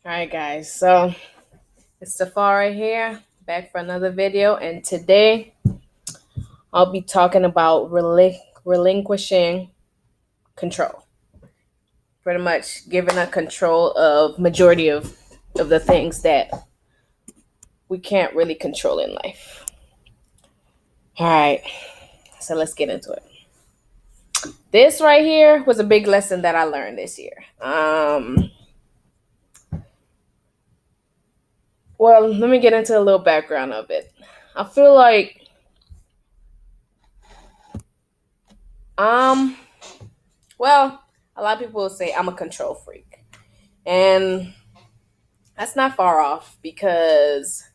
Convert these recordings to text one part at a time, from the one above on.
All right, guys. So it's Safari here, back for another video, and today I'll be talking about relinquishing control. Pretty much giving a control of majority of the things that we can't really control in life. All right, so let's get into it. This right here was a big lesson that I learned this year. Well, let me get into a little background of it. I feel like um well, a lot of people will say I'm a control freak. And that's not far off because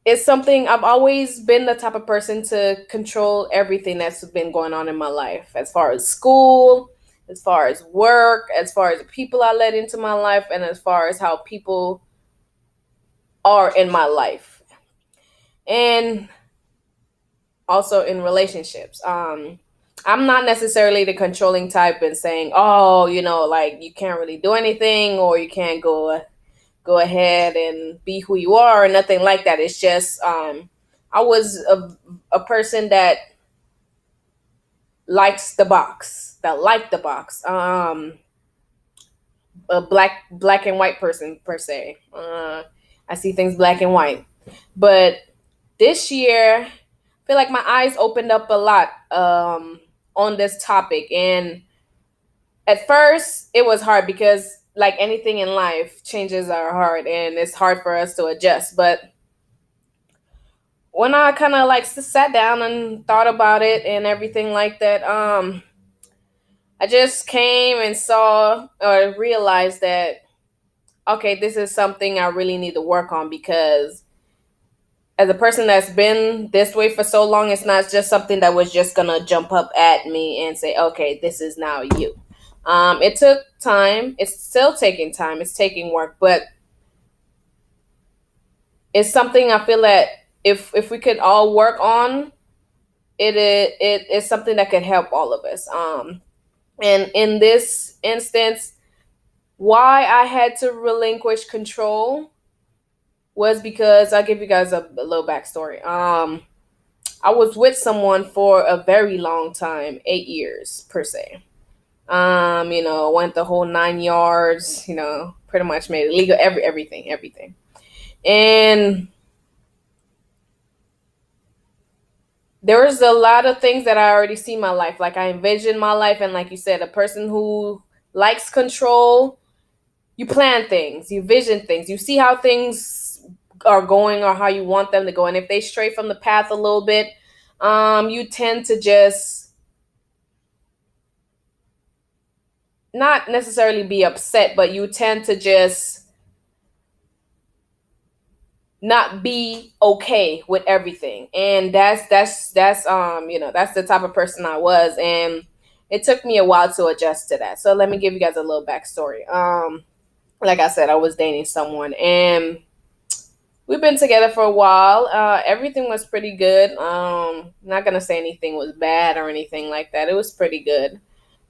it's something I've always been the type of person to control everything that's been going on in my life, as far as school, as far as work, as far as the people I let into my life, and as far as how people are in my life. And also in relationships. I'm not necessarily the controlling type and saying, "Oh, like you can't really do anything or you can't go ahead and be who you are," or nothing like that. It's just I was a person that likes the box, that liked the box. A black and white person per se. I see things black and white. But this year, I feel like my eyes opened up a lot on this topic. And at first, it was hard because, like anything in life, changes are hard and it's hard for us to adjust. But when I kind of like sat down and thought about it and everything like that, I just came and saw or realized that okay, this is something I really need to work on because as a person that's been this way for so long, it's not just something that was just gonna jump up at me and say, okay, this is now you. It took time. It's still taking time. It's taking work, but it's something I feel that if we could all work on, it is something that could help all of us. And in this instance, why I had to relinquish control was because I'll give you guys a little backstory. I was with someone for a very long time, 8 years per se. Went the whole 9 yards. Pretty much made it legal. Everything. And there was a lot of things that I already see in my life. Like I envisioned my life, and like you said, a person who likes control, you plan things, you vision things, you see how things are going or how you want them to go. And if they stray from the path a little bit, you tend to just not necessarily be upset, but you tend to just not be okay with everything. And that's the type of person I was, and it took me a while to adjust to that. So let me give you guys a little backstory. Like I said, I was dating someone, and we've been together for a while. Everything was pretty good. Not gonna say anything was bad or anything like that. It was pretty good.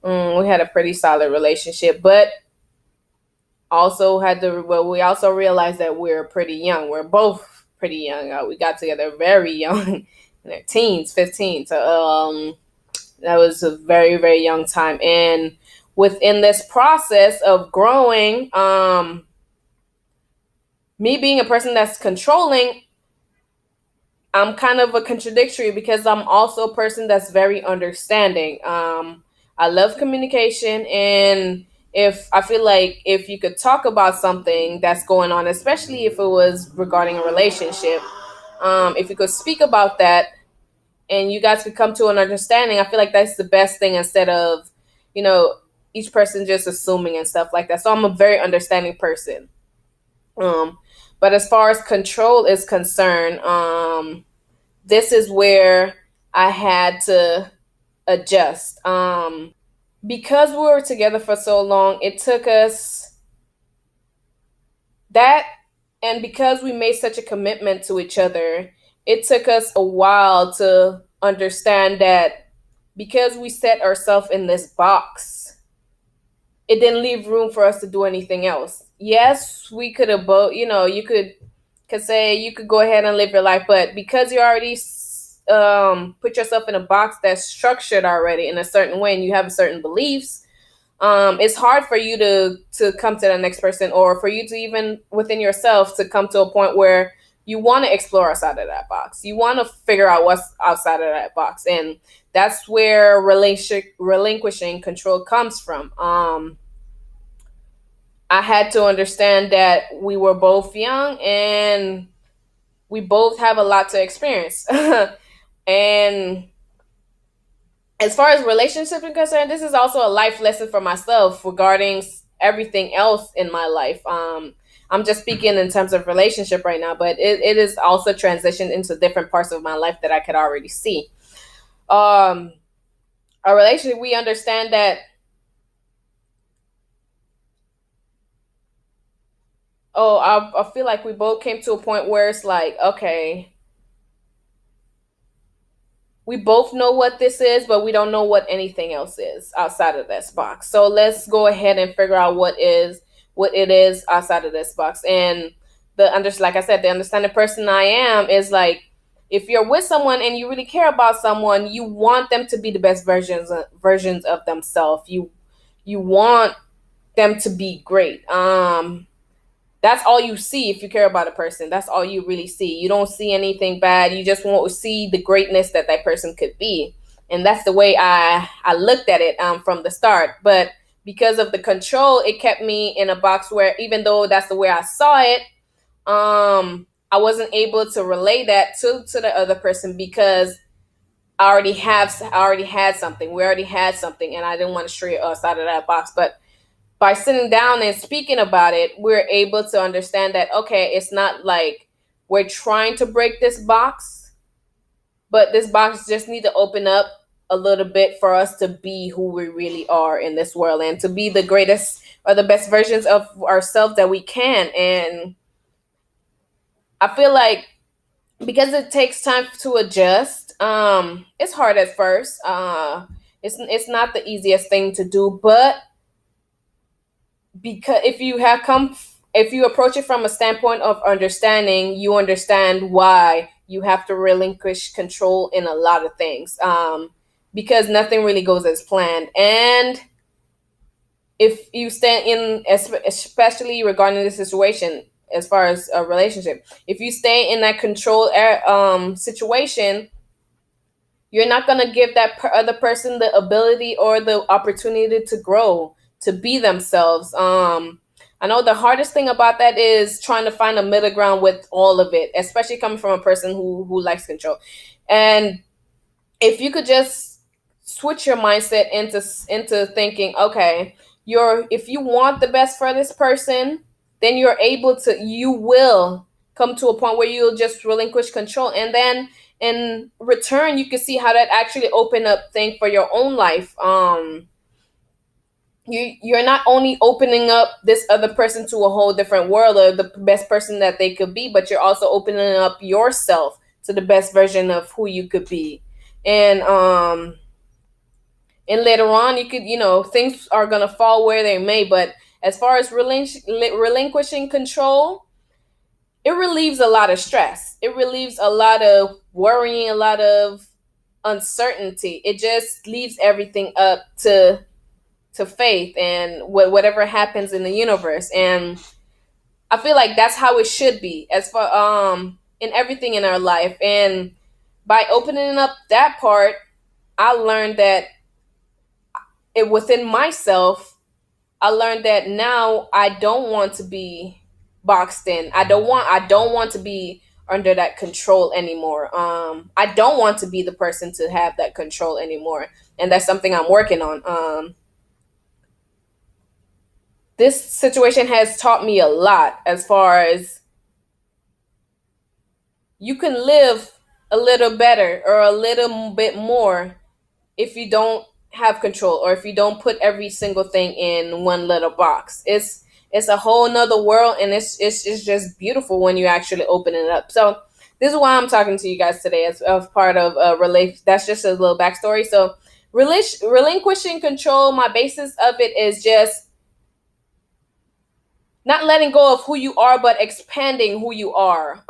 We had a pretty solid relationship, but also had to. Well, we also realized that we're pretty young. We're both pretty young. We got together very young, in our teens, 15. So that was a very very young time, and within this process of growing, me being a person that's controlling, I'm kind of a contradictory because I'm also a person that's very understanding. I love communication, and if I feel like if you could talk about something that's going on, especially if it was regarding a relationship, if you could speak about that and you guys could come to an understanding, I feel like that's the best thing instead of, you know, each person just assuming and stuff like that. So I'm a very understanding person. Um, but as far as control is concerned, this is where I had to adjust. Because we were together for so long, it took us that, and because we made such a commitment to each other, it took us a while to understand that because we set ourselves in this box, it didn't leave room for us to do anything else. Yes, we could have both, you could say you could go ahead and live your life, but because you already put yourself in a box that's structured already in a certain way and you have certain beliefs, it's hard for you to come to the next person, or for you to even within yourself to come to a point where you want to explore outside of that box. You want to figure out what's outside of that box, and that's where relinquishing control comes from. I had to understand that we were both young and we both have a lot to experience. And as far as relationships are concerned, this is also a life lesson for myself regarding everything else in my life. I'm just speaking in terms of relationship right now, but it is also transitioned into different parts of my life that I could already see. Um, a relationship, we understand that, oh, I feel like we both came to a point where it's like, okay, we both know what this is, but we don't know what anything else is outside of this box. So let's go ahead and figure out what it is outside of this box. And like I said, the understanding person I am is like, if you're with someone and you really care about someone, you want them to be the best versions of themselves. You want them to be great. That's all you see. If you care about a person, that's all you really see. You don't see anything bad. You just want to see the greatness that that person could be. And that's the way I looked at it from the start. But because of the control, it kept me in a box where, even though that's the way I saw it, I wasn't able to relay that to the other person, because I already had something. We already had something, and I didn't want to stray us out of that box. But by sitting down and speaking about it, we're able to understand that, okay, it's not like we're trying to break this box, but this box just need to open up a little bit for us to be who we really are in this world, and to be the greatest or the best versions of ourselves that we can. And I feel like, because it takes time to adjust, it's hard at first. It's not the easiest thing to do, but because if you approach it from a standpoint of understanding, you understand why you have to relinquish control in a lot of things, because nothing really goes as planned. And if you stay in, especially regarding the situation, as far as a relationship, if you stay in that control situation, you're not going to give that other person the ability or the opportunity to grow, to be themselves. I know the hardest thing about that is trying to find a middle ground with all of it, especially coming from a person who likes control. And if you could just switch your mindset into thinking, okay, if you want the best for this person, then you will come to a point where you'll just relinquish control, and then in return you can see how that actually open up things for your own life. You're not only opening up this other person to a whole different world, or the best person that they could be, but you're also opening up yourself to the best version of who you could be. And later on, you could, things are gonna fall where they may. But as far as relinquishing control, it relieves a lot of stress. It relieves a lot of worrying, a lot of uncertainty. It just leaves everything up to faith and whatever happens in the universe. And I feel like that's how it should be, as for in everything in our life. And by opening up that part, I learned that it within myself, I learned that now I don't want to be boxed in. I don't want to be under that control anymore. I don't want to be the person to have that control anymore. And that's something I'm working on. This situation has taught me a lot, as far as you can live a little better or a little bit more if you don't have control, or if you don't put every single thing in one little box. It's a whole nother world, and it's just beautiful when you actually open it up. So this is why I'm talking to you guys today, as part of a relate. That's just a little backstory. So relinquishing control, my basis of it is just not letting go of who you are, but expanding who you are.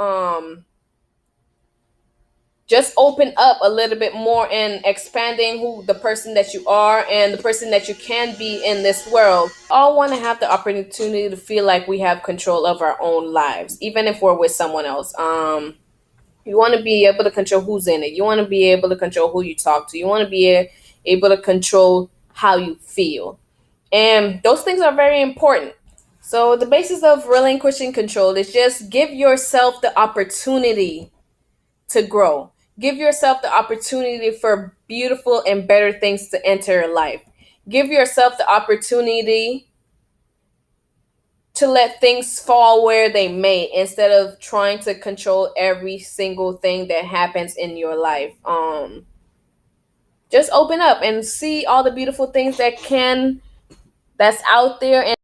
Just open up a little bit more and expanding who the person that you are and the person that you can be in this world. All want to have the opportunity to feel like we have control of our own lives, even if we're with someone else. You want to be able to control who's in it. You want to be able to control who you talk to. You want to be able to control how you feel. And those things are very important. So the basis of relinquishing control is just give yourself the opportunity to grow. Give yourself the opportunity for beautiful and better things to enter your life. Give yourself the opportunity to let things fall where they may instead of trying to control every single thing that happens in your life. Just open up and see all the beautiful things that's out there, and